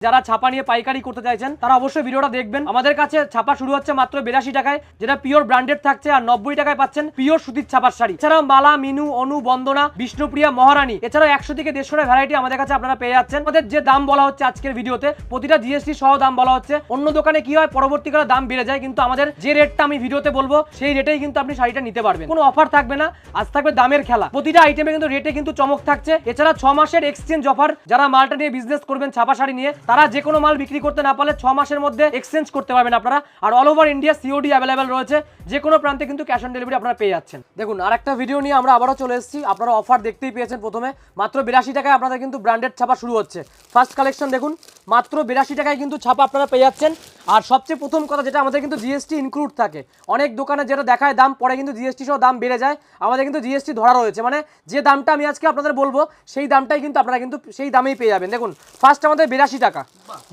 যারা ছাপা নিয়ে পাইকারি করতে চাইছেন তারা অবশ্যই ভিডিওটা দেখবেন। আমাদের কাছে ছাপা শুরু হচ্ছে মাত্র 82 টাকায়, যেটা পিওর ব্র্যান্ডেড থাকছে, আর 90 টাকায় পাচ্ছেন পিওর সুতির ছাপার শাড়ি। এছাড়াও মালা, মিনু, অনু, বন্দনা, বিষ্ণুপ্রিয়া, মহারানী, এছাড়াও 100 থেকে 150 ভ্যারাইটি আমাদের কাছে আপনারা পেয়ে যাচ্ছেন। আমাদের যে দাম বলা হচ্ছে আজকের ভিডিওতে, প্রতিটা জিএসটি সহ দাম বলা হচ্ছে। অন্য দোকানে কি হয়, পরবর্তীকালে দাম বেড়ে যায়, কিন্তু আমাদের যে রেটটা আমি ভিডিওতে বলবো সেই রেটেই কিন্তু আপনি শাড়িটা নিতে পারবেন। কোনো অফার থাকবে না, আজ থাকবে দামের খেলা। প্রতিটা আইটেমে কিন্তু রেটে কিন্তু চমক থাকছে। এছাড়া 6 মাসের এক্সচেঞ্জ অফার। যারা মালটা নিয়ে বিজনেস করবেন ছাপা শাড়ি নিয়ে, তারা যে কোনো মাল বিক্রি করতে না পারলে 6 মাসের মধ্যে এক্সচেঞ্জ করতে পারবেন আপনারা। আর all over India COD available রয়েছে, যে কোনো প্রান্তে কিন্তু ক্যাশ অন ডেলিভারি আপনারা পেয়ে যাচ্ছেন। দেখুন আরেকটা ভিডিও নিয়ে আমরা আবারও চলে এসেছি। আপনারা অফার দেখতেই পেয়েছেন, প্রথমে মাত্র 82 টাকায় আপনাদের কিন্তু ব্র্যান্ডেড ছাপা শুরু হচ্ছে। ফার্স্ট কালেকশন দেখুন, মাত্র 82 টাকায় কিন্তু ছাপা আপনারা পেয়ে যাচ্ছেন। আর সবচেয়ে প্রথম কথা যেটা, আমাদের কিন্তু জিএসটি ইনক্লুড থাকে। অনেক দোকানে যেটা দেখায় দাম, পরে কিন্তু জিএসটি সহ দাম বেড়ে যায়। আমাদের কিন্তু জিএসটি ধরা রয়েছে, মানে যে দামটা আমি আজকে আপনাদের বলবো সেই দামটাই কিন্তু আপনারা কিন্তু সেই দামেই পেয়ে যাবেন। দেখুন ফার্স্ট আমাদের 82 টাকা,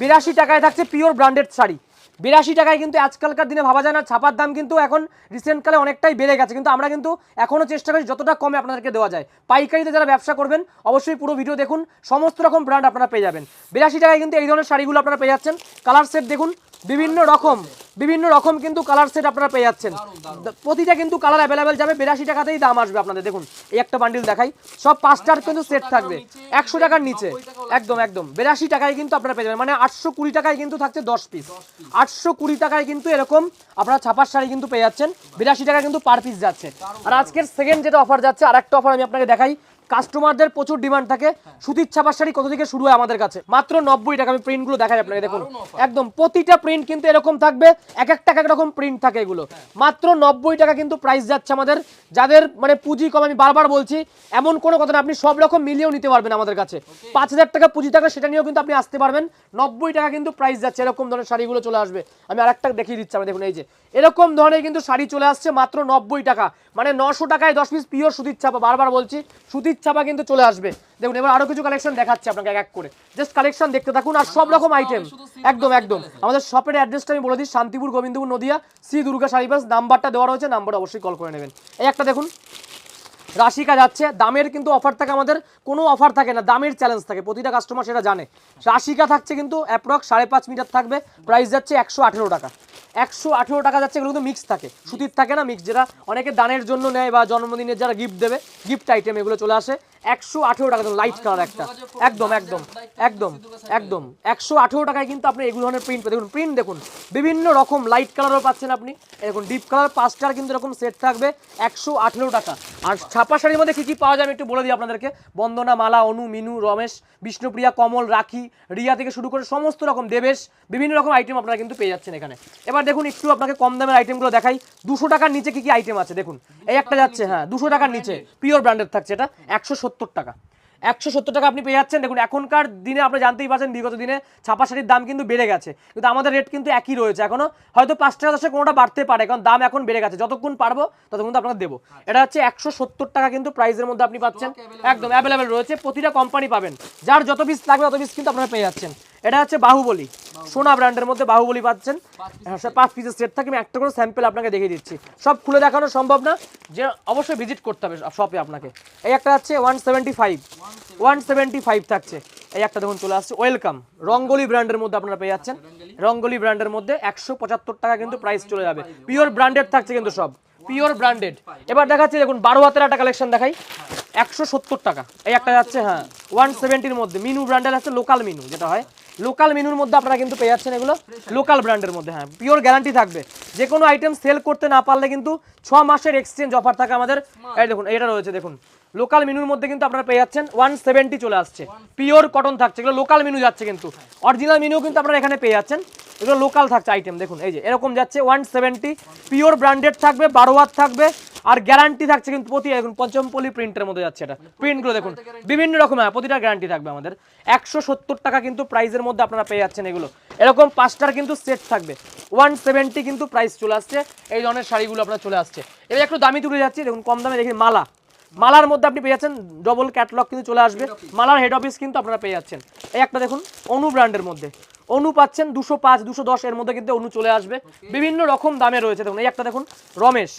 82 টাকায় থাকছে পিওর ব্র্যান্ডেড শাড়ি। 82 টাকায় কিন্তু আজকালকার দিনে ভাবা যায় না। ছাপার দাম কিন্তু এখন রিসেন্টকালে অনেকটাই বেড়ে গেছে, কিন্তু আমরা কিন্তু এখনও চেষ্টা করি যতটা কমে আপনাদেরকে দেওয়া যায়। পাইকারিতে যারা ব্যবসা করবেন অবশ্যই পুরো ভিডিও দেখুন, সমস্ত রকম ব্র্যান্ড আপনারা পেয়ে যাবেন। 82 টাকায় কিন্তু এই ধরনের শাড়িগুলো আপনারা পেয়ে যাচ্ছেন। কালার সেট দেখুন, বিভিন্ন রকম কিন্তু কালার সেট আপনারা পেয়ে যাচ্ছেন। প্রতিটা কিন্তু কালার অ্যাভেলেবেল যাবে, 82 টাকাতেই দাম আসবে আপনাদের। দেখুন এই একটা বান্ডিল দেখাই, সব 5টার কিন্তু সেট থাকবে 100 টাকার নিচে। একদম 82 টাকায় কিন্তু আপনারা পেয়ে যাবেন, মানে 820 টাকায় কিন্তু থাকছে 10 পিস। 820 টাকায় কিন্তু এরকম আপনারা ছাপার শাড়ি কিন্তু পেয়ে যাচ্ছেন। 82 টাকা কিন্তু পার পিস যাচ্ছে। আর আজকের সেকেন্ড যেটা অফার যাচ্ছে, আর একটা অফার আমি আপনাকে দেখাই। কাস্টমারদের প্রচুর ডিমান্ড থাকে, সুতির ছাপার শাড়ি কত থেকে শুরু হয় আমাদের কাছে, মাত্র 90 টাকা। আমি প্রিন্টগুলো দেখাই আপনাকে, দেখুন একদম প্রতিটা প্রিন্ট কিন্তু এরকম থাকবে, এক একটা এক রকম প্রিন্ট থাকে এগুলো। মাত্র 90 টাকা কিন্তু প্রাইস যাচ্ছে আমাদের। যাদের মানে পুঁজি কম, আমি বারবার বলছি, এমন কোনো কথা না, আপনি সব রকম মিলিয়েও নিতে পারবেন আমাদের কাছে। 5000 টাকা পুঁজি থাকলে সেটা নিয়েও কিন্তু আপনি আসতে পারবেন। 90 টাকা কিন্তু প্রাইস যাচ্ছে, এরকম ধরনের শাড়িগুলো চলে আসবে। আমি আরেকটা দেখিয়ে দিচ্ছি, আমি দেখুন এই যে এরকম ধরনের কিন্তু শাড়ি চলে আসছে মাত্র 90 টাকা, মানে 900 টাকায় 10 পিস পিওর সুতির ছাপা। বারবার বলছি সুতির ছাপা কিন্তু চলে আসবে। দেখুন এবার আরো কিছু কালেকশন দেখাচ্ছি আপনাকে এক এক করে, জাস্ট কালেকশন দেখতে থাকুন। আর সব রকম আইটেম একদম আমাদের শপের অ্যাড্রেসটা আমি বলে দিই, শান্তিপুর গোবিন্দপুর নদিয়া, শ্রী দুর্গা শাড়ি বাস। নাম্বারটা দেওয়া রয়েছে, নাম্বারটা অবশ্যই কল করে নেবেন। এই একটা দেখুন রাশিকা যাচ্ছে, দামের কিন্তু অফার থাকে আমাদের, কোনো অফার থাকে না, দামের চ্যালেঞ্জ থাকে, প্রতিটা কাস্টমার সেটা জানে। রাশিকা থাকছে কিন্তু অ্যাপ্রক্স 5.5 মিটার থাকবে, প্রাইস যাচ্ছে 118 টাকা। 118 টাকা যাচ্ছে। এগুলো কিন্তু মিক্স থাকে, সুতির থাকে না, মিক্স, যেটা অনেকে দানের জন্য নেয় বা জন্মদিনের যারা গিফট দেবে, গিফট আইটেম এগুলো চলে আসে। 118 টাকা, লাইট কালার একটা, একদম 118 টাকায় কিন্তু আপনি এগুলো ধরনের প্রিন্ট দেখুন। প্রিন্ট দেখুন, বিভিন্ন রকম লাইট কালারও পাচ্ছেন আপনি। দেখুন ডিপ কালার 5টার কিন্তু এরকম সেট থাকবে 118 টাকা। আর ছাপা শাড়ির মধ্যে কি পাওয়া যায় আমি একটু বলে দিই আপনাদেরকে। বন্দনা, মালা, অনু, মিনু, রমেশ, বিষ্ণুপ্রিয়া, কমল, রাখি, রিয়া থেকে শুরু করে সমস্ত রকম, দেবেশ, বিভিন্ন রকম আইটেম আপনারা কিন্তু পেয়ে যাচ্ছেন এখানে। এবার দেখুন একটু আপনাকে কম দামের আইটেমগুলো দেখাই। 200 টাকার নিচে কি আইটেম আছে দেখুন। এই একটা যাচ্ছে, হ্যাঁ 200 টাকার নিচে পিওর ব্র্যান্ডেড থাকছে, এটা 170 টাকা। 170 টাকা আপনি পেয়ে যাচ্ছেন। দেখুন এখনকার দিনে আপনি জানতেই পারছেন, বিগত দিনে ছাপা শাড়ির দাম কিন্তু বেড়ে গেছে, কিন্তু আমাদের রেট কিন্তু একই রয়েছে এখনো। হয়তো 5 টাকা 10 কোনোটা বাড়তে পারে, কারণ দাম এখন বেড়ে গেছে। যতক্ষণ পারবো ততক্ষণ তো আপনাকে দেবো। এটা হচ্ছে 170 টাকা কিন্তু প্রাইসের মধ্যে আপনি পাচ্ছেন, একদম অ্যাভেলেবেল রয়েছে। প্রতিটা কোম্পানি পাবেন, যার যত পিস লাগবে তত পিস কিন্তু আপনারা পেয়ে যাচ্ছেন। এটা হচ্ছে বাহুবলী, সোনা ব্র্যান্ডের মধ্যে বাহুবলী পাচ্ছেন। 5 পিসের সেট থাকে। আমি একটা করে স্যাম্পল আপনাকে দেখিয়ে দিচ্ছি, সব খুলে দেখানো সম্ভব না, যে অবশ্যই ভিজিট করতে হবে শপে আপনাকে। এই একটা হচ্ছে 175 থাকছে। এই একটা দেখুন চলে আসছে ওয়েলকাম, রঙ্গোলি ব্র্যান্ডের মধ্যে আপনারা পেয়ে যাচ্ছেন। রঙ্গোলি ব্র্যান্ডের মধ্যে 175 টাকা কিন্তু প্রাইস চলে যাবে। পিওর ব্র্যান্ডেড থাকছে কিন্তু, সব পিওর ব্র্যান্ডেড। এবার দেখাচ্ছি দেখুন 12 হাতের একটা কালেকশন দেখাই, 170 টাকা। এই একটা যাচ্ছে, হ্যাঁ 170-র মধ্যে মিনু ব্র্যান্ডের আছে, লোকাল মিনু যেটা হয়, লোকাল মিনুর মধ্যে আপনারা কিন্তু পেয়ে যাচ্ছেন এগুলো লোকাল ব্র্যান্ডের মধ্যে। হ্যাঁ পিওর গ্যারান্টি থাকবে, যে কোনো আইটেম সেল করতে না পারলে কিন্তু 6 মাসের এক্সচেঞ্জ অফার থাকে আমাদের। এই দেখুন এটা রয়েছে, দেখুন লোকাল মিনুর মধ্যে কিন্তু আপনারা পেয়ে যাচ্ছেন 170 চলে আসছে। পিওর কটন থাকছে, এগুলো লোকাল মিনু যাচ্ছে, কিন্তু অরিজিনাল মিনু কিন্তু আপনারা এখানে পেয়ে যাচ্ছেন। এগুলো লোকাল থাকছে আইটেম, দেখুন এই যে এরকম যাচ্ছে 170, পিওর ব্র্যান্ডেড থাকবে, 12 হাত থাকবে, আর গ্যারান্টি থাকছে কিন্তু প্রতি। দেখুন পঞ্চমপল্লী প্রিন্টের মধ্যে যাচ্ছে, এটা প্রিন্টগুলো দেখুন বিভিন্ন রকম, প্রতিটা গ্যারান্টি থাকবে আমাদের। 170 টাকা কিন্তু প্রাইসের মধ্যে আপনারা পেয়ে যাচ্ছেন এগুলো। এরকম 5টার কিন্তু সেট থাকবে, 170 কিন্তু প্রাইস চলে আসছে। এই ধরনের শাড়িগুলো আপনার চলে আসছে। এবার একটু দামি তুলে যাচ্ছি, দেখুন কম দামে দেখি মালা, মালার মধ্যে আপনি পেয়ে যাচ্ছেন, ডবল ক্যাটলগ কিন্তু চলে আসবে। মালার হেড অফিস কিন্তু আপনারা পেয়ে যাচ্ছেন। এই একটা দেখুন অনু ব্র্যান্ডের মধ্যে, অনু পাচ্ছেন 205 210 এর মধ্যে কিন্তু অনু চলে আসবে, বিভিন্ন রকম দামে রয়েছে। দেখুন এই একটা দেখুন রমেশ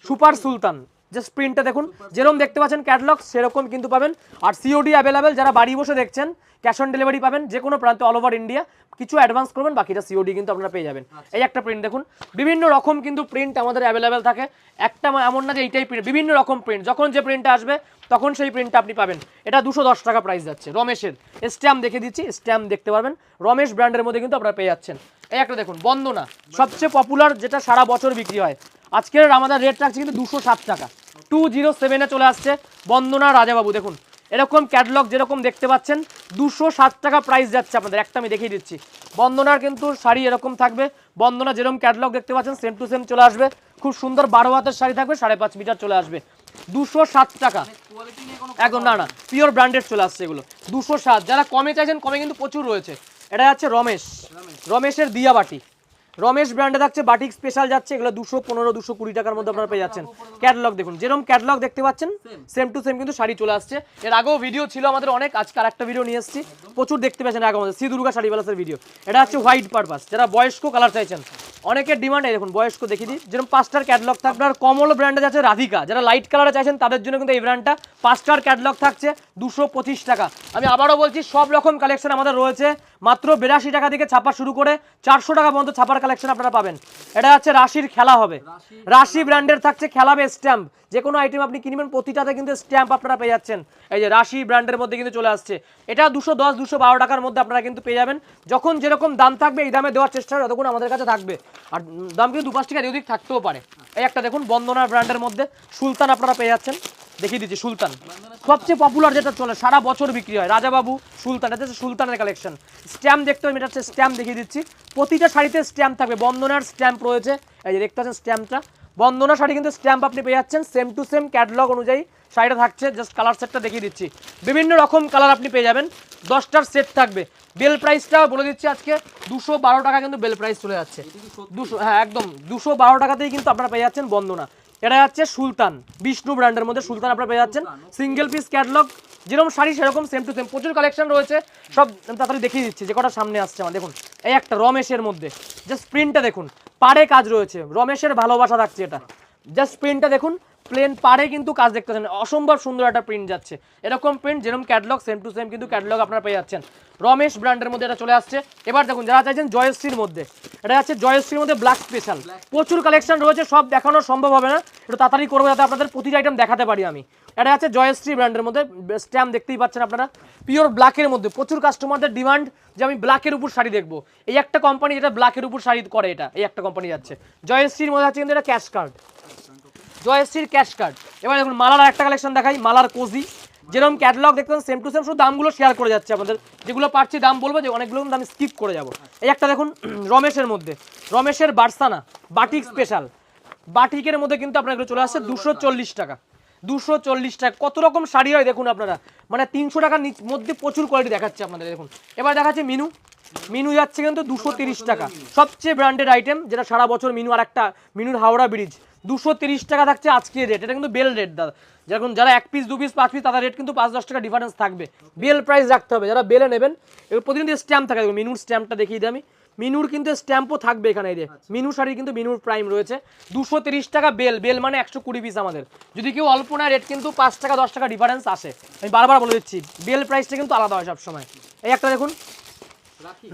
সুপার সুলতান, জাস্ট প্রিন্টটা দেখুন, যেরকম দেখতে পাচ্ছেন ক্যাটালগ সেরকম কিন্তু পাবেন। আর সিওডি অ্যাভেলেবেল, যারা বাড়ি বসে দেখছেন ক্যাশ অন ডেলিভারি পাবেন যে কোনো প্রান্তে অল ওভার ইন্ডিয়া। কিছু অ্যাডভান্স করবেন, বাকিটা সিওডি কিন্তু আপনারা পেয়ে যাবেন। এই একটা প্রিন্ট দেখুন, বিভিন্ন রকম কিন্তু প্রিন্ট আমাদের অ্যাভেলেবেল থাকে, একটা এমন না যে এইটাই প্রিন্ট, বিভিন্ন রকম প্রিন্ট, যখন যে প্রিন্টটা আসবে তখন সেই প্রিন্টটা আপনি পাবেন। এটা 210 টাকা প্রাইস যাচ্ছে। রমেশের স্ট্যাম্প দেখে দিচ্ছি, স্ট্যাম্প দেখতে পারবেন, রমেশ ব্র্যান্ডের মধ্যে কিন্তু আপনারা পেয়ে যাচ্ছেন। এই একটা দেখুন বন্দনা, সবচেয়ে পপুলার, যেটা সারা বছর বিক্রি হয়। আজকের আমাদের রেট রাখছে কিন্তু 207 টাকা, 207-এ চলে আসছে বন্দনা রাজাবাবু। দেখুন এরকম ক্যাটালগ যেরকম দেখতে পাচ্ছেন 207 টাকা প্রাইস যাচ্ছে আপনাদের। একটা আমি দেখিয়ে দিচ্ছি, বন্দনার কিন্তু শাড়ি এরকম থাকবে, বন্দনা যেরকম ক্যাটালগ দেখতে পাচ্ছেন সেম টু সেম চলে আসবে। খুব সুন্দর 12 হাতের শাড়ি থাকবে, 5.5 মিটার চলে আসবে, 207 টাকা একদম। না পিওর ব্র্যান্ডেড চলে আসছে এগুলো 207। যারা কমে চাইছেন, কমে কিন্তু প্রচুর রয়েছে। এটা যাচ্ছে রমেশের দিয়া বাটি, রমেশ ব্র্যান্ডে থাকছে, বাটিক স্পেশাল যাচ্ছে, এগুলো 215-220 টাকার মধ্যে আপনারা পেয়ে যাচ্ছেন। ক্যাটালগ দেখুন, যেরকম ক্যাটালগ দেখতে পাচ্ছেন সেম টু সেম কিন্তু শাড়ি চলে আসছে। এর আগেও ভিডিও ছিল আমাদের অনেক, আজকে আরেকটা ভিডিও নিয়ে এসেছি, প্রচুর দেখতে পাচ্ছেন আগে আমাদের শ্রী দুর্গা শাড়ি প্যালেসের ভিডিও। এটা হচ্ছে হোয়াইট পারপাস, যারা বয়স্ক কালার চাইছেন, অনেকের ডিমান্ড। এই দেখুন বয়স্ক দেখিয়ে দিই, যেরকম 5টার ক্যাটালগ থাকবে। আর কমল ব্র্যান্ডে যাচ্ছে রাধিকা, যারা লাইট কালারে চাইছেন তাদের জন্য কিন্তু এই ব্র্যান্ডটা। 5টার ক্যাটালগ থাকছে 225 টাকা। আমি আবারও বলছি, সব রকম কালেকশন আমাদের রয়েছে, মাত্র 82 টাকা থেকে ছাপা শুরু করে 400 টাকা পর্যন্ত ছাপার কালেকশন আপনারা পাবেন। এটা হচ্ছে রাশির খেলা হবে, রাশি ব্র্যান্ডের থাকছে খেলাবে স্ট্যাম্প, যে কোনো আইটেম আপনি কিনবেন প্রতিটাতে কিন্তু স্ট্যাম্প আপনারা পেয়ে যাচ্ছেন। এই যে রাশি ব্র্যান্ডের মধ্যে কিন্তু চলে আসছে, এটা 210-212 টাকার মধ্যে আপনারা কিন্তু পেয়ে যাবেন। যখন যেরকম দাম থাকবে এই দামে দেওয়ার চেষ্টা যতক্ষণ আমাদের কাছে থাকবে, আর দাম কিন্তু 2-5 টাকা এদিক থাকতেও পারে। এই একটা দেখুন বন্দনা ব্র্যান্ডের মধ্যে সুলতান আপনারা পেয়ে যাচ্ছেন, দেখিয়ে দিচ্ছি সুলতান, সবচেয়ে পপুলার যেটা চলে সারা বছর বিক্রি হয়, রাজাবাবু সুলতান। এটা হচ্ছে সুলতানের কালেকশন। স্ট্যাম্প দেখতে হবে, এটা হচ্ছে স্ট্যাম্প দেখিয়ে দিচ্ছি, প্রতিটা শাড়িতে স্ট্যাম্প থাকবে, বন্দনার স্ট্যাম্প রয়েছে। এই যে দেখতে পাচ্ছেন স্ট্যাম্পটা, বন্দনা শাড়ি কিন্তু স্ট্যাম্প আপনি পেয়ে যাচ্ছেন, সেম টু সেম ক্যাটালগ অনুযায়ী শাড়িটা থাকছে। জাস্ট কালার সেটটা দেখিয়ে দিচ্ছি, বিভিন্ন রকম কালার আপনি পেয়ে যাবেন, 10টার সেট থাকবে। বেল প্রাইসটা বলে দিচ্ছি আজকে 212 টাকা কিন্তু বেল প্রাইস চলে যাচ্ছে। 200, হ্যাঁ একদম 212 টাকাতেই কিন্তু আপনারা পেয়ে যাচ্ছেন বন্দনা। এটা হচ্ছে সুলতান, বিষ্ণু ব্র্যান্ডের মধ্যে সুলতান আপনারা পেয়ে যাচ্ছেন। সিঙ্গেল পিস ক্যাটালগ, যেরকম শাড়ি সেরকম সেম টু সেম, প্রচুর কালেকশন রয়েছে। সব তাড়াতাড়ি দেখিয়ে দিচ্ছি যে কটা সামনে আসছে আমার। দেখুন এই একটা রমেশের মধ্যে, জাস্ট প্রিন্টটা দেখুন, পাড়ে কাজ রয়েছে, রমেশের ভালোবাসা থাকছে। এটা জাস্ট প্রিন্টটা দেখুন, প্লেন পাড়ে কিন্তু কাজ দেখতে পাচ্ছেন, অসম্ভব সুন্দর একটা প্রিন্ট যাচ্ছে। এরকম প্রিন্ট যেরকম ক্যাটালগ সেম টু সেম কিন্তু ক্যাটালগ আপনারা পেয়ে যাচ্ছেন। রমেশ ব্র্যান্ডের মধ্যে এটা চলে আসছে। এবার দেখুন যারা চাইছেন জয়শ্রীর মধ্যে, এটা আছে জয়শ্রীর মধ্যে ব্ল্যাক স্পেশাল, প্রচুর কালেকশন রয়েছে, সব দেখানো সম্ভব হবে না, একটু তাড়াতাড়ি করবো যাতে আপনাদের প্রতিটা আইটেম দেখাতে পারি আমি। এটা আছে জয়শ্রী ব্র্যান্ডের মধ্যে, স্ট্যাম্প দেখতেই পাচ্ছেন আপনারা, পিওর ব্ল্যাকের মধ্যে। প্রচুর কাস্টমারদের ডিমান্ড যে আমি ব্ল্যাকের উপর শাড়ি দেখবো, এই একটা কোম্পানি যেটা ব্ল্যাকের উপর শাড়ি করে, এটা এই একটা কোম্পানি যাচ্ছে। জয়শ্রীর মধ্যে আছে কিন্তু এটা ক্যাশ কার্ড, জয়শ্রীর ক্যাশ কার্ড। এবার দেখুন মালার একটা কালেকশন দেখাই, মালার কোজি, যেরকম ক্যাটালগ দেখতে সেম টু সেম, শুধু দামগুলো শেয়ার করে যাচ্ছে আপনাদের, যেগুলো পাচ্ছি দাম বলবো, যে অনেকগুলো দাম স্কিপ করে যাবো। এই একটা দেখুন রমেশের মধ্যে, রমেশের বার্সানা বাটিক স্পেশাল, বাটিকের মধ্যে কিন্তু আপনার এগুলো চলে আসছে 240 টাকা, 240 টাকা। কত রকম শাড়ি হয় দেখুন আপনারা, মানে 300 টাকার মধ্যে প্রচুর কোয়ালিটি দেখাচ্ছে আপনাদের। দেখুন এবার দেখাচ্ছে মিনু, মিনু যাচ্ছে কিন্তু 230 টাকা, সবচেয়ে ব্র্যান্ডেড আইটেম, যেটা সারা বছর মিনু। আর একটা মিনুর হাওড়া ব্রিজ 230 টাকা থাকছে আজকের রেট, এটা কিন্তু বেল রেট দাদা। যেরকম যারা 1 পিস 2 পিস 5 পিস তাদের রেট কিন্তু 5-10 টাকা ডিফারেন্স থাকবে, বেল প্রাইস রাখতে হবে যারা বেলে নেবেন। এবার প্রতিদিন স্ট্যাম্প থাকে, মিনুর স্ট্যাম্পটা দেখিয়ে দিই আমি, মিনুর কিন্তু স্ট্যাম্পও থাকবে এখানে। এই যে মিনু শাড়ি কিন্তু মিনুর প্রাইম রয়েছে, 230 টাকা বেল, বেল মানে 120 পিস আমাদের। যদি কেউ অল্প না রেট কিন্তু 5 টাকা 10 টাকা ডিফারেন্স আসে, আমি বারবার বলে দিচ্ছি, বেল প্রাইসটা কিন্তু আলাদা হয় সবসময়। এই একটা দেখুন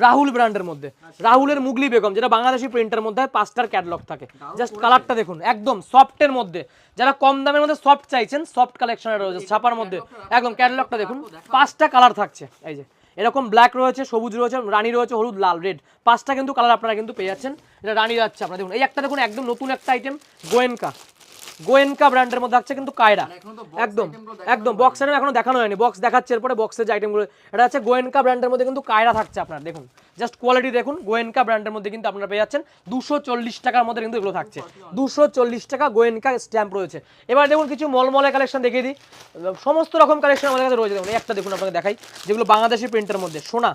রাহুল ব্র্যান্ডের মধ্যে, রাহুলের মুগলি বেগম, যেটা বাংলাদেশি প্রিন্টের মধ্যে 5টার ক্যাটালগ থাকে। জাস্ট কালারটা দেখুন, একদম সফটের মধ্যে, যারা কম দামের মধ্যে সফট চাইছেন, সফট কালেকশনের রয়েছে ছাপার মধ্যে, একদম ক্যাটালগটা দেখুন, 5টা কালার থাকছে। এই যে এরকম ব্ল্যাক রয়েছে, সবুজ রয়েছে, রানী রয়েছে, হলুদ, লাল, রেড, 5টা কিন্তু কালার আপনারা কিন্তু পেয়ে যাচ্ছেন। এটা রানী যাচ্ছে আপনারা দেখুন। এই একটা দেখুন একদম নতুন একটা আইটেম, গোয়েনকা, গোয়েনকা ব্র্যান্ডের মধ্যে আছে কিন্তু কায়রা, একদম একদম বক্স আইটেম এখনো দেখানো হয়নি, বক্স দেখাচ্ছে এরপরে বক্সের যে আইটেমগুলো। এটা আছে গোয়েনকা ব্র্যান্ডের মধ্যে কিন্তু কায়রা থাকছে আপনার, দেখুন জাস্ট কোয়ালিটি দেখুন, গোয়েনকা ব্র্যান্ডের মধ্যে কিন্তু আপনারা পেয়ে যাচ্ছেন 240 টাকার মধ্যে কিন্তু এগুলো থাকছে, 240 টাকা গোয়েনকা স্ট্যাম্প রয়েছে। এবার দেখুন কিছু মলমলে কালেকশন দেখিয়ে দিই, সমস্ত রকম কালেকশন আমাদের কাছে রয়েছে। দেখুন একটা দেখুন আপনাকে দেখাই, যেগুলো বাংলাদেশি প্রিন্টের মধ্যে, সোনা,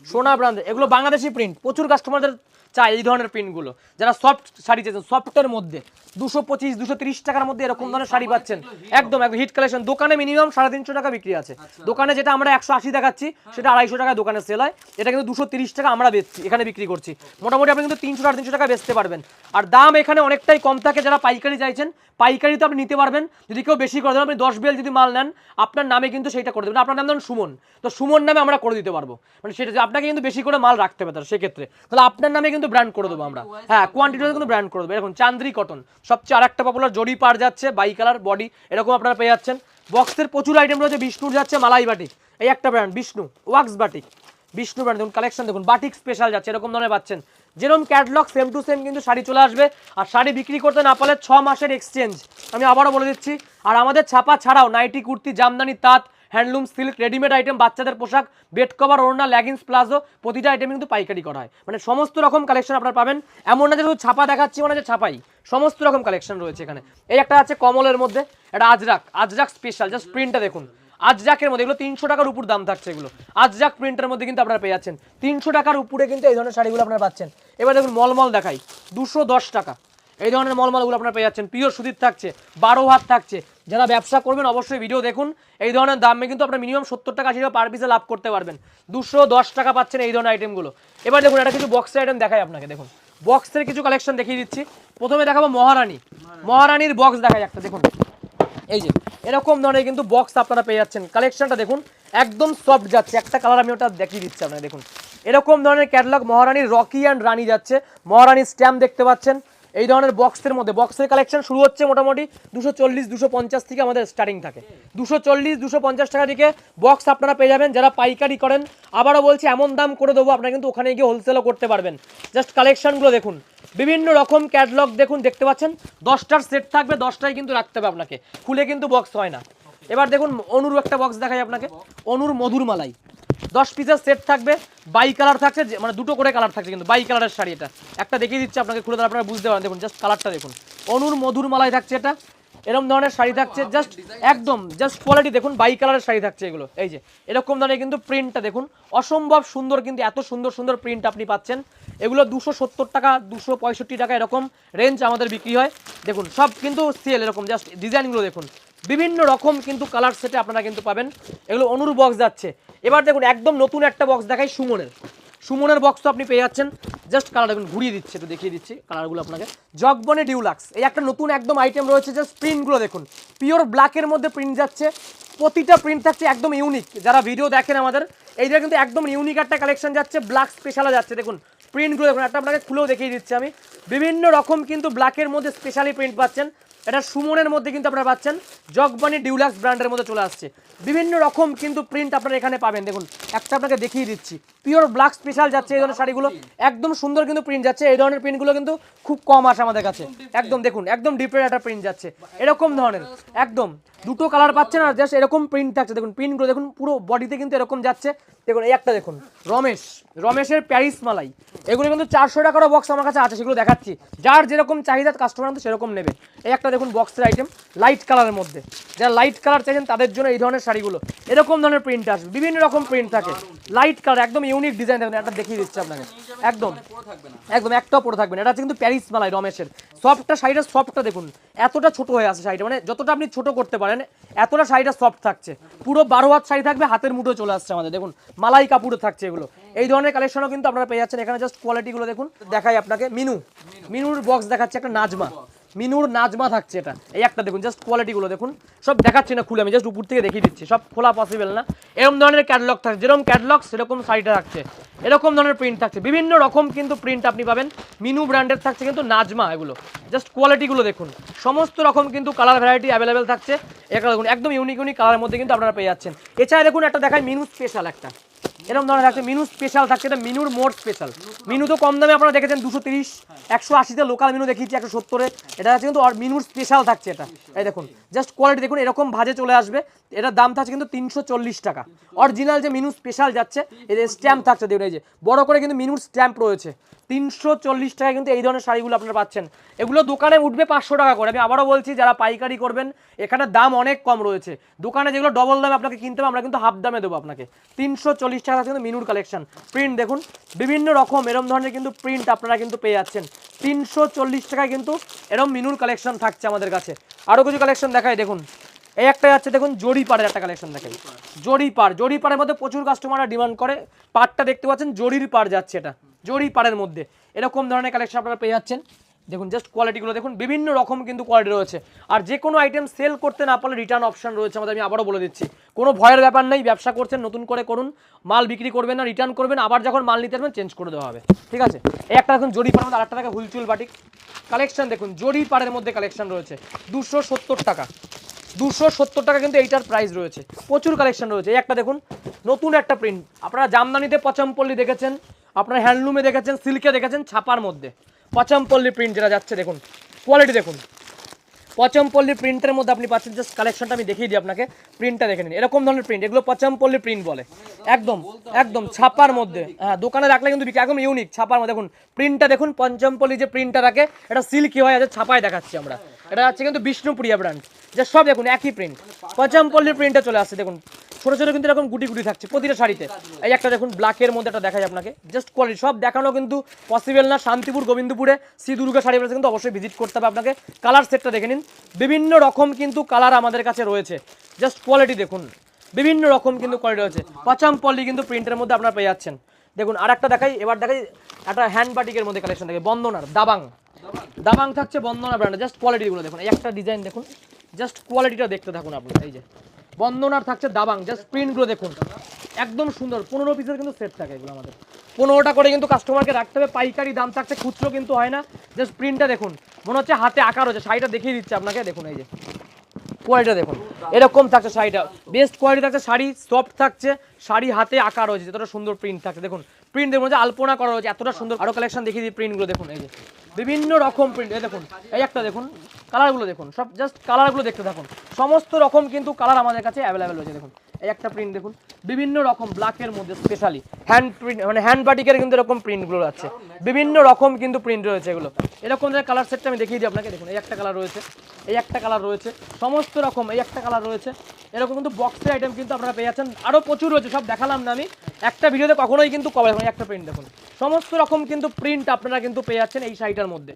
সোনা ব্র্যান্ড, এগুলো বাংলাদেশি প্রিন্ট, প্রচুর কাস্টমারদের চাই এই ধরনের প্রিন্টগুলো। যারা সফট শাড়ি চাইছেন, সফটের মধ্যে 225-230 টাকার মধ্যে এরকম ধরনের শাড়ি পাচ্ছেন, একদম একদম হিট কালেকশন। দোকানে মিনিমাম 350 টাকা বিক্রি আছে, দোকানে যেটা আমরা 180 দেখাচ্ছি সেটা 250 টাকা দোকানে সেল হয়, এটা কিন্তু 230 টাকা আমরা বেচছি, এখানে বিক্রি করছি। মোটামুটি আপনি কিন্তু 300-350 টাকা বেচতে পারবেন। আর দাম এখানে অনেকটাই কম থাকে। যারা পাইকারি চাইছেন, পাইকারি তো আপনি নিতে পারবেন। যদি কেউ বেশি করে দেন, আপনি 10 বেল যদি মাল নেন, আপনার নামে কিন্তু সেইটা করে দেবেন। আপনার নাম ধরুন সুমন, তো সুমন নামে আমরা করে দিতে পারবো, মানে সেটা যে আপনাকে কিন্তু বেশি করে মাল রাখতে হবে তার, সেক্ষেত্রে তাহলে আপনার নামে কিন্তু ব্র্যান্ড করে দেবো আমরা। হ্যাঁ, কোয়ান্টিটি কিন্তু ব্র্যান্ড করে দেবো। এখন চান্দ্রি কটন সবচেয়ে আরেকটা পপুলার, জরি পার যাচ্ছে, বাই কালার বডি, এরকম আপনারা পেয়ে যাচ্ছেন। বক্সের প্রচুর আইটেম রয়েছে। বিষ্ণুর যাচ্ছে মালাই বাটিক, এই একটা brand Vishnu wax batik, Vishnu brand দেখুন কালেকশন দেখুন, বাটিক স্পেশাল যাচ্ছে, এরকম ধরনের পাচ্ছেন। যেরকম ক্যাটলগ সেম টু সেম কিন্তু শাড়ি চলে আসবে। আর শাড়ি বিক্রি করতে না পারলে 6 মাসের এক্সচেঞ্জ, আমি আবারও বলে দিচ্ছি। আর আমাদের ছাপা ছাড়াও নাইটি, কুর্তি, জামদানি, তাঁত, হ্যান্ডলুম, সিল্ক, রেডিমেড আইটেম, বাচ্চাদের পোশাক, বেড কভার, ওড়না, লেগিংস, প্লাজো, প্রতিটা আইটেম কিন্তু পাইকারি করা হয়। মানে সমস্ত রকম কালেকশন আপনারা পাবেন। এমন না যে শুধু ছাপা দেখাচ্ছি, মানে যে ছাপাই, সমস্ত রকম কালেকশন রয়েছে এখানে। এই একটা আছে কমলের মধ্যে, এটা আজরাক, আজরাক স্পেশাল, জাস্ট প্রিন্টটা দেখুন। আজরাকের মধ্যে এগুলো 300 টাকার উপর দাম থাকছে এগুলো। আজরাক প্রিন্টের মধ্যে কিন্তু আপনারা পেয়ে যাচ্ছেন 300 টাকার উপরে কিন্তু এই ধরনের শাড়িগুলো আপনারা পাচ্ছেন। এবার দেখুন মলমল দেখাই, 210 টাকা এই ধরনের মলমলগুলো আপনারা পেয়ে যাচ্ছেন। পিওর সুতির থাকছে, 12 হাত থাকছে। যারা ব্যবসা করবেন অবশ্যই ভিডিও দেখুন। এই ধরনের দামে কিন্তু আপনারা মিনিমাম 70 টাকা 80 টাকা পার পিসে লাভ করতে পারবেন। 210 টাকা পাচ্ছেন এই ধরনের আইটেমগুলো। এবার দেখুন এটা কিছু বক্সের আইটেম দেখাই আপনাকে, দেখুন বক্সের কিছু কালেকশন দেখিয়ে দিচ্ছি। প্রথমে দেখাবো মহারানী, মহারানীর বক্স দেখাই একটা, দেখুন এই যে এরকম ধরনের কিন্তু বক্স আপনারা পেয়ে যাচ্ছেন। কালেকশনটা দেখুন একদম সফট যাচ্ছে, একটা কালার আমি ওটা দেখিয়ে দিচ্ছি আপনাকে, দেখুন এরকম ধরনের ক্যাটালগ মহারানীর রকি অ্যান্ড রানী যাচ্ছে, মহারানীর স্ট্যাম্প দেখতে পাচ্ছেন। এই ধরনের বক্সের মধ্যে, বক্সের কালেকশন শুরু হচ্ছে মোটামুটি 240-250 থেকে আমাদের স্টার্টিং থাকে। 240-250 টাকা থেকে বক্স আপনারা পেয়ে যাবেন যারা পাইকারি করেন। আবারও বলছি এমন দাম করে দেবো আপনারা কিন্তু ওখানে গিয়ে হোলসেলও করতে পারবেন। জাস্ট কালেকশনগুলো দেখুন, বিভিন্ন রকম ক্যাটালগ দেখুন, দেখতে পাচ্ছেন 10টার সেট থাকবে, 10টাই কিন্তু রাখতে হবে আপনাকে, খুলে কিন্তু বক্স হয় না। এবার দেখুন অনুর একটা বক্স দেখাই আপনাকে, অনুর মধুর মালাই 10 পিসের সেট থাকবে, বাই কালার থাকছে, মানে দুটো করে কালার থাকছে কিন্তু বাই কালারের শাড়ি। এটা একটা দেখিয়ে দিচ্ছি আপনাকে খুলে, তাহলে আপনারা বুঝতে পারেন। দেখুন জাস্ট কালারটা দেখুন, অনুর মধুর মালাই থাকছে, এটা এরকম ধরনের শাড়ি থাকছে, জাস্ট একদম জাস্ট কোয়ালিটি দেখুন, বাই কালারের শাড়ি থাকছে এগুলো। এই যে এরকম ধরনের কিন্তু প্রিন্টটা দেখুন, অসম্ভব সুন্দর, কিন্তু এত সুন্দর সুন্দর প্রিন্ট আপনি পাচ্ছেন। এগুলো 270 টাকা 265 টাকা এরকম রেঞ্জ আমাদের বিক্রি হয়। দেখুন সব কিন্তু সেল, এরকম জাস্ট ডিজাইনগুলো দেখুন, বিভিন্ন রকম কিন্তু কালার সেটে আপনারা কিন্তু পাবেন। এগুলো অনুর বক্স যাচ্ছে। এবার দেখুন একদম নতুন একটা বক্স দেখাই, সুমনের, সুমনের বক্স তো আপনি পেয়ে যাচ্ছেন। জাস্ট কালার দেখুন, ঘুরিয়ে দিচ্ছে, একটু দেখিয়ে দিচ্ছি কালারগুলো আপনাকে। জগবনে ডিউলাক্স, এই একটা নতুন একদম আইটেম রয়েছে। জাস্ট প্রিন্টগুলো দেখুন, পিওর ব্ল্যাকের মধ্যে প্রিন্ট যাচ্ছে, প্রতিটা প্রিন্ট থাকছে একদম ইউনিক। যারা ভিডিও দেখেন আমাদের, এইটা কিন্তু একদম ইউনিক একটা কালেকশন যাচ্ছে, ব্ল্যাক স্পেশালে যাচ্ছে। দেখুন প্রিন্টগুলো দেখুন, একটা আপনাকে খুলেও দেখিয়ে দিচ্ছি আমি। বিভিন্ন রকম কিন্তু ব্ল্যাকের মধ্যে স্পেশালি প্রিন্ট পাচ্ছেন। এটা সুমনের মধ্যে কিন্তু আপনারা পাচ্ছেন, জগবানি ডিউলাক্স ব্র্যান্ডের মধ্যে চলে আসছে। বিভিন্ন রকম কিন্তু প্রিন্ট আপনারা এখানে পাবেন। দেখুন একটা আপনাকে দেখিয়ে দিচ্ছি, পিওর ব্ল্যাক স্পেশাল যাচ্ছে এই ধরনের শাড়িগুলো, একদম সুন্দর কিন্তু প্রিন্ট যাচ্ছে। এই ধরনের প্রিন্টগুলো কিন্তু খুব কম আসে আমাদের কাছে, একদম দেখুন একদম ডিফারেন্ট একটা প্রিন্ট যাচ্ছে এরকম ধরনের, একদম দুটো কালার পাচ্ছেন। আর জাস্ট এরকম প্রিন্ট থাকছে, দেখুন প্রিন্টগুলো দেখুন, পুরো বডিতে কিন্তু এরকম যাচ্ছে। দেখুন এই একটা দেখুন রমেশ, রমেশের প্যারিস মালাই, এগুলো কিন্তু 400 টাকারও বক্স আমার কাছে আছে, সেগুলো দেখাচ্ছি। যার যেরকম চাহিদা কাস্টমার কিন্তু সেরকম নেবে। এই একটা দেখুন বক্সের আইটেম, লাইট কালারের মধ্যে, যারা লাইট কালার চাইছেন তাদের জন্য এই ধরনের শাড়িগুলো। এরকম ধরনের প্রিন্ট আসবে, বিভিন্ন রকম প্রিন্ট থাকে, লাইট কালার একদম ইউনিক ডিজাইন। দেখুন একটা দেখিয়ে দিচ্ছি আপনাকে, একদম একদম একটাও পরে থাকবে না। এটা কিন্তু প্যারিস মালাই রমেশের সফটটা, শাড়িটা সফটটা দেখুন, এতটা ছোট হয়ে আছে শাড়িটা, মানে যতটা আপনি ছোট করতে পারেন এতটা শাড়িটা সফট থাকছে। পুরো 12 হাত শাড়ি থাকবে, হাতের মুঠো চলে আসছে আমাদের। দেখুন মালাই কাপড়ে থাকছে এগুলো। এই ধরনের কালেকশনও কিন্তু আপনারা পেয়ে যাচ্ছেন এখানে। জাস্ট কোয়ালিটিগুলো দেখুন, দেখাই আপনাকে। মিনু, মিনুর বক্স দেখাচ্ছে একটা, নাজমা, মিনুর নাজমা থাকছে এটা। এই একটা দেখুন, জাস্ট কোয়ালিটিগুলো দেখুন, সব দেখাচ্ছি না খুলে, আমি জাস্ট উপর থেকে দেখিয়ে দিচ্ছি, সব খোলা পসিবল না। এরকম ধরনের ক্যাটালগ থাকছে, যেরকম ক্যাটালগ সেরকম শাড়িটা থাকছে, এরকম ধরনের প্রিন্ট থাকছে, বিভিন্ন রকম কিন্তু প্রিন্ট আপনি পাবেন। মিনু ব্র্যান্ডের থাকছে কিন্তু নাজমা, এগুলো জাস্ট কোয়ালিটিগুলো দেখুন, সমস্ত রকম কিন্তু কালার ভ্যারাইটি অ্যাভেলেবেল থাকছে। একটা দেখুন একদম ইউনিক ইউনিক কালারের মধ্যে কিন্তু আপনারা পেয়ে যাচ্ছেন। এছাড়া দেখুন একটা দেখায় মিনু স্পেশাল, একটা এরকম ধরনের থাকছে মিনু স্পেশাল থাকছে, এটা মিনুর মোড স্পেশাল। মিনু তো কম দামে আপনারা দেখেছেন 230, 180-তে লোকাল মিনু দেখিয়েছি 170-এ, এটা আছে কিন্তু মিনুর স্পেশাল থাকছে এটা। এই দেখুন জাস্ট কোয়ালিটি দেখুন, এরকম ভাজে চলে আসবে। এটার দাম থাকছে কিন্তু 340 টাকা। অরিজিনাল যে মিনু স্পেশাল যাচ্ছে এর স্ট্যাম্প থাকছে, দেখুন এই যে বড় করে কিন্তু মিনুর স্ট্যাম্প রয়েছে। 340 টাকা কিন্তু এই ধরনের শাড়িগুলো আপনারা পাচ্ছেন। এগুলো দোকানে উঠবে 500 টাকা করে। আমি আবারও বলছি যারা পাইকারি করবেন এখানে দাম অনেক কম রয়েছে। দোকানে যেগুলো ডবল দামে আপনাকে কিনতে হবে, আমরা কিন্তু হাফ দামে দেবো আপনাকে। 340 টাকা কিন্তু মিনুর কালেকশন প্রিন্ট দেখুন বিভিন্ন রকম এরকম ধরনের কিন্তু প্রিন্ট আপনারা কিন্তু পেয়ে যাচ্ছেন 340 টাকায় কিন্তু এরকম মিনুর কালেকশন থাকছে আমাদের কাছে। আরও কিছু কালেকশন দেখায় দেখুন, এই একটা যাচ্ছে দেখুন জরি পাড়ের একটা কালেকশন দেখেন, জরি পাড়ের মধ্যে প্রচুর কাস্টমাররা ডিমান্ড করে, পাড়টা দেখতে পাচ্ছেন জরির পাড় যাচ্ছে, এটা জরি পাড়ের মধ্যে এরকম ধরনের কালেকশন আপনারা পেয়ে যাচ্ছেন। দেখুন জাস্ট কোয়ালিটিগুলো দেখুন, বিভিন্ন রকম কিন্তু কোয়ালিটি রয়েছে। আর যে কোনো আইটেম সেল করতে না পারলে রিটার্ন অপশন রয়েছে আমাদের, আমি আবারও বলে দিচ্ছি, কোনো ভয়ের ব্যাপার নেই। ব্যবসা করছেন নতুন করে করুন, মাল বিক্রি করবেন না, রিটার্ন করবেন, আবার যখন মাল নিতে আসবেন চেঞ্জ করে দেওয়া হবে, ঠিক আছে। এই একটা দেখুন জরি পাড়ের মধ্যে, আরেকটা দেখে হুলচুল বাটিক কালেকশন দেখুন, জরি পাড়ের মধ্যে কালেকশন রয়েছে 270 টাকা, 270 টাকা কিন্তু এইটার প্রাইস রয়েছে, প্রচুর কালেকশন রয়েছে। এই একটা দেখুন নতুন একটা প্রিন্ট, আপনারা জামদানিতে পচমপল্লি দেখেছেন, আপনারা হ্যান্ডলুমে দেখেছেন, সিল্কে দেখেছেন, ছাপার মধ্যে পচমপল্লি প্রিন্ট যেটা যাচ্ছে দেখুন, কোয়ালিটি দেখুন, পচমপল্লি প্রিন্টের মধ্যে আপনি পাচ্ছেন। জাস্ট কালেকশনটা আমি দেখিয়ে দিই আপনাকে, প্রিন্টটা দেখে নিন, এরকম ধরনের প্রিন্ট, এগুলো পচমপল্লি প্রিন্ট বলে, একদম একদম ছাপার মধ্যে। হ্যাঁ, দোকানে রাখলে কিন্তু একদম ইউনিক ছাপার মধ্যে। দেখুন প্রিন্টটা দেখুন, পচমপল্লি যে প্রিন্টটা রাখে এটা সিল্কি হয়, আছে ছাপায় দেখাচ্ছি আমরা, এটা হচ্ছে কিন্তু বিষ্ণুপ্রিয়া ব্র্যান্ড, যে সব দেখুন একই প্রিন্ট, পচমপল্লির প্রিন্টে চলে আসছে দেখুন, ছোট ছোট কিন্তু এরকম গুটি গুটি থাকছে প্রতিটা শাড়িতে। এই একটা দেখুন ব্ল্যাকের মধ্যে একটা দেখাই আপনাকে, জাস্ট কোয়ালিটি, সব দেখানো কিন্তু পসিবল না। শান্তিপুর গোবিন্দপুরে শ্রী দুর্গা শাড়ি বাজারে কিন্তু অবশ্যই ভিজিট করতে হবে আপনাকে। কালার সেটটা দেখে নিন, বিভিন্ন রকম কিন্তু কালার আমাদের কাছে রয়েছে, জাস্ট কোয়ালিটি দেখুন, বিভিন্ন রকম কিন্তু কোয়ালিটি রয়েছে। পচমপল্লি কিন্তু প্রিন্টের মধ্যে আপনারা পেয়ে যাচ্ছেন। দেখুন আর একটা দেখাই, এবার দেখাই একটা হ্যান্ড বাটিকের মধ্যে কালেকশন দেখে, বন্দনার দাবাং থাকছে, বন্দনা ব্র্যান্ড, জাস্ট কোয়ালিটিগুলো দেখুন, এই একটা ডিজাইন দেখুন, জাস্ট কোয়ালিটিটা দেখতে থাকুন আপনারা। এই যে বন্দনার থাকছে দাবাং, জাস্ট প্রিন্টগুলো দেখুন একদম সুন্দর, 15 পিসের কিন্তু সেট থাকে এগুলো আমাদের, 15টা করে কিন্তু কাস্টমারকে রাখতে হবে, পাইকারি দাম থাকছে, খুচরো কিন্তু হয় না। জাস্ট প্রিন্টটা দেখুন, মনে হচ্ছে হাতে আঁকা রয়েছে, শাড়িটা দেখিয়ে দিচ্ছে আপনাকে, দেখুন এই যে কোয়ালিটিটা দেখুন, এরকম থাকছে শাড়িটা, বেস্ট কোয়ালিটি থাকছে, শাড়ি সফট থাকছে, শাড়ি হাতে আঁকা রয়েছে, যতটা সুন্দর প্রিন্ট থাকছে দেখুন, প্রিন্টের মধ্যে আলপনা করা রয়েছে, এতটা সুন্দর। আরো কালেকশন দেখিয়ে দিই, প্রিন্টগুলো দেখুন, এই যে বিভিন্ন রকম প্রিন্ট, এই দেখুন এই একটা দেখুন, কালারগুলো দেখুন, সব জাস্ট কালারগুলো দেখতে থাকুন, সমস্ত রকম কিন্তু কালার আমাদের কাছে অ্যাভেলেবেল রয়েছে। দেখুন এই একটা প্রিন্ট দেখুন, বিভিন্ন রকম ব্ল্যাকের মধ্যে স্পেশালি হ্যান্ড প্রিন্ট, মানে হ্যান্ড বাটিকের কিন্তু এরকম প্রিন্টগুলো আছে, বিভিন্ন রকম কিন্তু প্রিন্ট রয়েছে এগুলো। এরকম যে কালার সেটটা আমি দেখিয়ে দিই আপনাকে, দেখুন এই একটা কালার রয়েছে, এই একটা কালার রয়েছে, সমস্ত রকম, এই একটা কালার রয়েছে, এরকম কিন্তু বক্সের আইটেম কিন্তু আপনারা পেয়ে যাচ্ছেন, আরও প্রচুর রয়েছে, সব দেখালাম না আমি একটা ভিডিওতে কখনোই কিন্তু কভার, একটা প্রিন্ট দেখুন, সমস্ত রকম কিন্তু প্রিন্ট আপনারা কিন্তু পেয়ে যাচ্ছেন এই শাড়িটার মধ্যে।